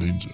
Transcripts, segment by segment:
Ninja.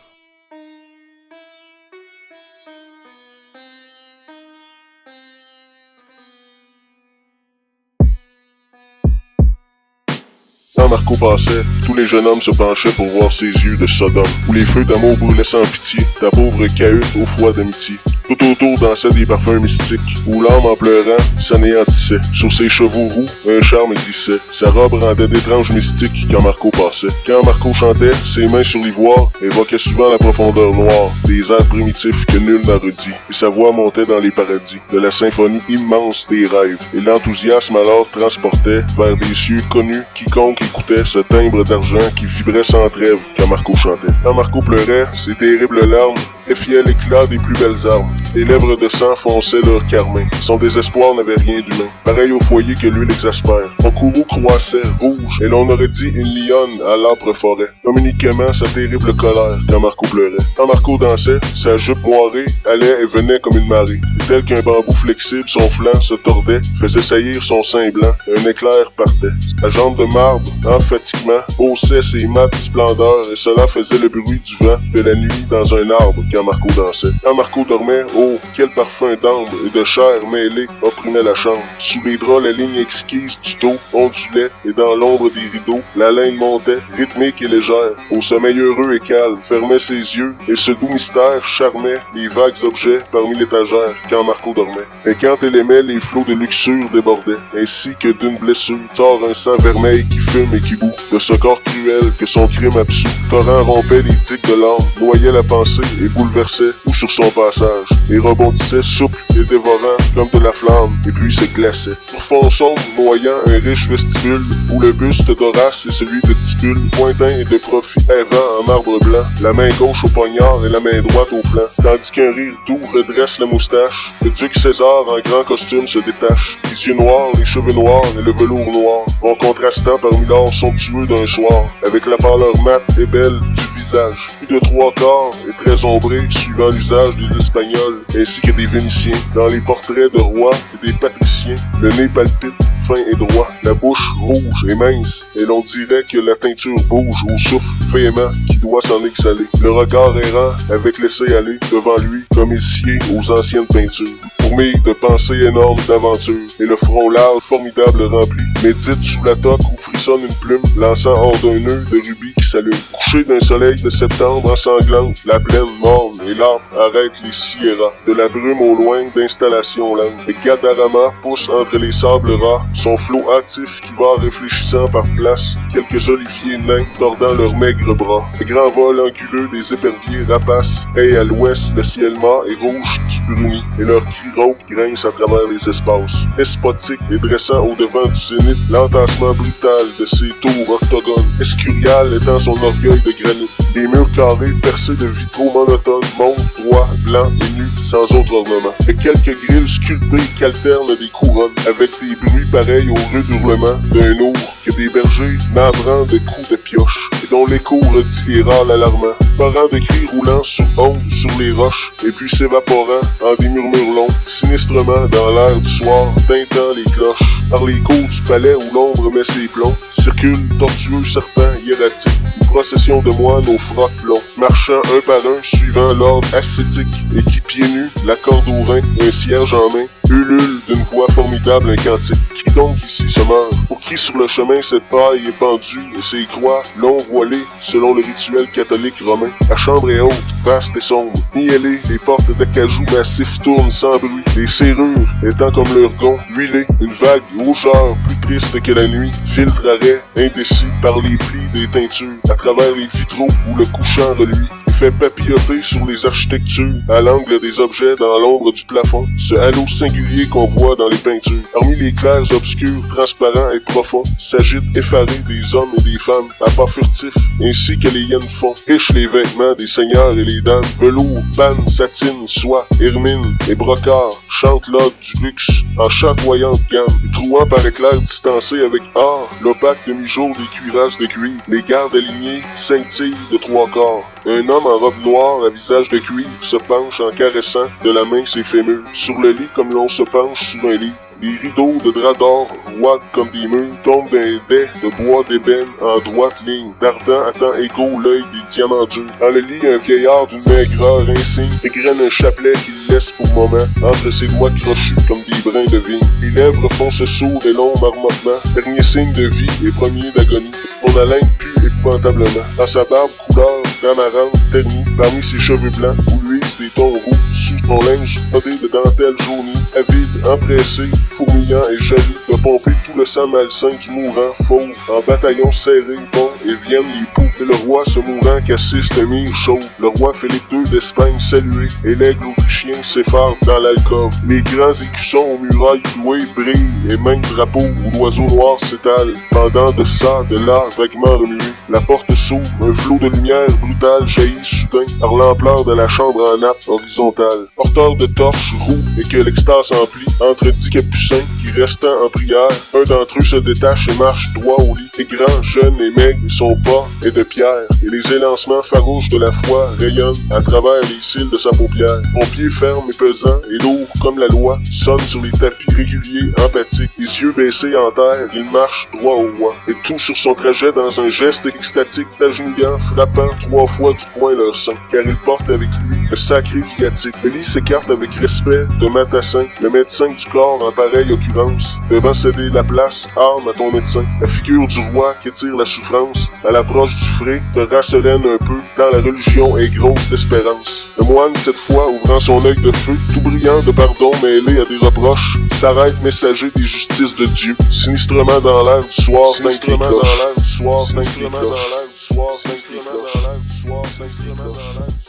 Quand Marco passait, tous les jeunes hommes se penchaient pour voir ses yeux de Sodome, où les feux d'amour brûlaient sans pitié, ta pauvre cahute au froid d'amitié. Tout autour dansaient des parfums mystiques, où l'âme en pleurant s'anéantissait. Sur ses chevaux roux, un charme glissait. Sa robe rendait d'étranges mystiques quand Marco passait. Quand Marco chantait, ses mains sur l'ivoire évoquaient souvent la profondeur noire des airs primitifs que nul n'a redit. Et sa voix montait dans les paradis de la symphonie immense des rêves. Et l'enthousiasme alors transportait vers des cieux connus quiconque écoutait ce timbre d'argent qui vibrait sans trêve quand Marco chantait. Quand Marco pleurait, ses terribles larmes effiaient l'éclat des plus belles armes. Les lèvres de sang fonçaient leur carmin. Son désespoir n'avait rien d'humain. Pareil au foyer que l'huile exaspère. Son courroux croissait rouge, et l'on aurait dit une lionne à l'âpre forêt. Communiquement sa terrible colère quand Marco pleurait. Quand Marco dansait, sa jupe moirée allait et venait comme une marée. Et tel qu'un bambou flexible, son flanc se tordait, faisait saillir son sein blanc. Un éclair partait. Sa jambe de marbre, emphatiquement, haussait ses mates splendeurs, et cela faisait le bruit du vent de la nuit dans un arbre quand Marco dansait. Quand Marco dormait, oh, quel parfum d'ambre et de chair mêlée opprimait la chambre. Sous les draps, la ligne exquise du dos ondulait, et dans l'ombre des rideaux, la laine montait, rythmique et légère. Au sommeil heureux et calme, fermait ses yeux, et ce doux mystère charmait les vagues objets parmi l'étagère quand Marco dormait. Et quand elle aimait, les flots de luxure débordaient, ainsi que d'une blessure sort un sang vermeil qui fume et qui bout. De ce corps cruel que son crime absous, torrent rompait les digues de l'âme, noyait la pensée et bouleversait ou sur son passage, et rebondissait souple et dévorant comme de la flamme, et puis se glaçait. Sur fond sombre, noyant un riche vestibule, où le buste d'Horace et celui de Tibulle, pointin et de profit, errant en marbre blanc, la main gauche au poignard et la main droite au flanc, tandis qu'un rire doux redresse la moustache. Le duc César en grand costume se détache, les yeux noirs, les cheveux noirs et le velours noir, vont contrastant parmi l'or somptueux d'un soir, avec la pâleur mate et belle du visage, plus de 3/4 et très ombré, suivant l'usage des Espagnols, ainsi que des Vénitiens. Dans les portraits de rois et des patriciens, le nez palpite, fin et droit, la bouche rouge et mince, et l'on dirait que la teinture bouge au souffle véhément qui doit s'en exhaler. Le regard errant avec laisser-aller devant lui, comme il sied aux anciennes peintures. Fourmille de pensées énormes d'aventures, et le front large, formidable rempli, médite sous la toque où frissonne une plume, lançant hors d'un nœud de rubis qui s'allume. Couché d'un soleil de septembre ensanglante, la plaine morne et l'arbre arrête les sierras. De la brume au loin d'installations lentes, et Gadarama pousse entre les sables ras, son flot hâtif qui va réfléchissant par place, quelques oliviers nains tordant leurs maigres bras. Les grands vols anguleux des éperviers rapaces, et à l'ouest le ciel mat et rouge qui brunit, et leurs cris rauques grincent à travers les espaces. Despotique et dressant au devant du zénith, l'entassement brutal de ses tours octogones, Escurial étant son orgueil de granit. Les murs carrés percés de vitraux monotones, montent, droits, blancs et nus, sans autre ornement. Et quelques grilles sculptées qu'alternent des couronnes, avec des bruits pareils au rude hurlement d'un ours que des bergers navrant de coups de pioche, et dont l'écho redit les râles alarmants, parant de cris roulant sous ondes sur les roches, et puis s'évaporant en des murmures longs, sinistrement dans l'air du soir, tintant les cloches. Par les cours du palais où l'ombre met ses plombs, circule tortueux serpent hiératique, une procession de moines aux frocs blonds, marchant un par un, suivant l'ordre ascétique, et qui pieds nus, la corde au rein, un cierge en main, ulule d'une voix formidable un cantique. Qui donc ici se meurt? Pour qui sur le chemin cette paille est pendue, et ses croix, longs voilées, selon le rituel catholique romain. La chambre est haute, vaste et sombre, niellée, les portes d'acajou massifs tournent sans bruit, les serrures étant comme leur gond, huilées, une vague rougeur plus triste que la nuit, filtre arrêt indécis par les plis des teintures, à travers les vitraux où le couchant reluit, fait papilloter sur les architectures, à l'angle des objets dans l'ombre du plafond, ce halo singulier qu'on voit dans les peintures. Parmi les clairs obscurs, transparents et profonds, s'agitent effarés des hommes et des femmes, à pas furtifs, ainsi que les hyènes font. Riches les vêtements des seigneurs et les dames, velours, panne, satine, soie, hermine et brocart, chantent l'ode du luxe, en chatoyante gamme, trouant par éclairs distancés avec or, l'opaque demi-jour des cuirasses de cuir, les gardes alignés scintillent de 3/4. Un homme en robe noire à visage de cuivre se penche en caressant de la main ses fémurs. Sur le lit comme l'on se penche sur un lit, Les rideaux de drap d'or, roident comme des murs, tombent d'un dais de bois d'ébène en droite ligne, dardant à temps égaux l'œil des diamants durs. Dans le lit, un vieillard d'une maigreur insigne égrène un chapelet qu'il laisse pour moment entre ses doigts crochus comme des brins de vigne. Les lèvres font ce sourd et long marmottement, dernier signe de vie et premier d'agonie. Mon haleine pue épouvantablement. Dans sa barbe couleur d'amarante ternie, parmi ses cheveux blancs, où luisent des tons roux, sous son linge brodé de dentelle jaunie, avide, empressé, fourmillant et jaloux, de pomper tout le sang malsain du mourant, fauve, en bataillons serrés vont et viennent les poux, et le roi se mourant qu'assiste un mire chauve, le roi Philippe II d'Espagne salué, et l'aigle autrichien s'effare dans l'alcôve, les grands écussons aux murailles clouées brillent, et même drapeau où l'oiseau noir s'étale, pendant de ça, de là, vaguement remué, la porte s'ouvre, un flot de lumière brutale jaillit soudain, par l'ampleur de la chambre en nappe horizontale, porteur de torches roux, et que l'extase emplit, entre 10 capucins qui restant en prière, un d'entre eux se détache et marche droit au lit, et grand, jeune et maigre, son pas est de pierre, et les élancements farouches de la foi rayonnent à travers les cils de sa paupière. Mon pied ferme et pesant et lourd comme la loi sonne sur les tapis réguliers, empathiques, les yeux baissés en terre, il marche droit au roi, et tout sur son trajet dans un geste extatique, agenouillant, frappant 3 fois du poing leur sang, car il porte avec lui le sacré viatique. Le lit s'écarte avec respect de Matassin, le médecin du corps en pareille occurrence, devant céder la place, arme à ton médecin. La figure du roi qui étire la souffrance, à l'approche du frais, te rassereine un peu, tant la religion est grosse d'espérance. Le moine, cette fois, ouvrant son œil de feu, tout brillant de pardon mêlé à des reproches, s'arrête messager des justices de Dieu, sinistrement dans l'air du soir, sinistrement dans l'air du soir, sinistrement dans l'air du soir, sinistrement dans l'air du soir, sinistrement dans l'air du soir.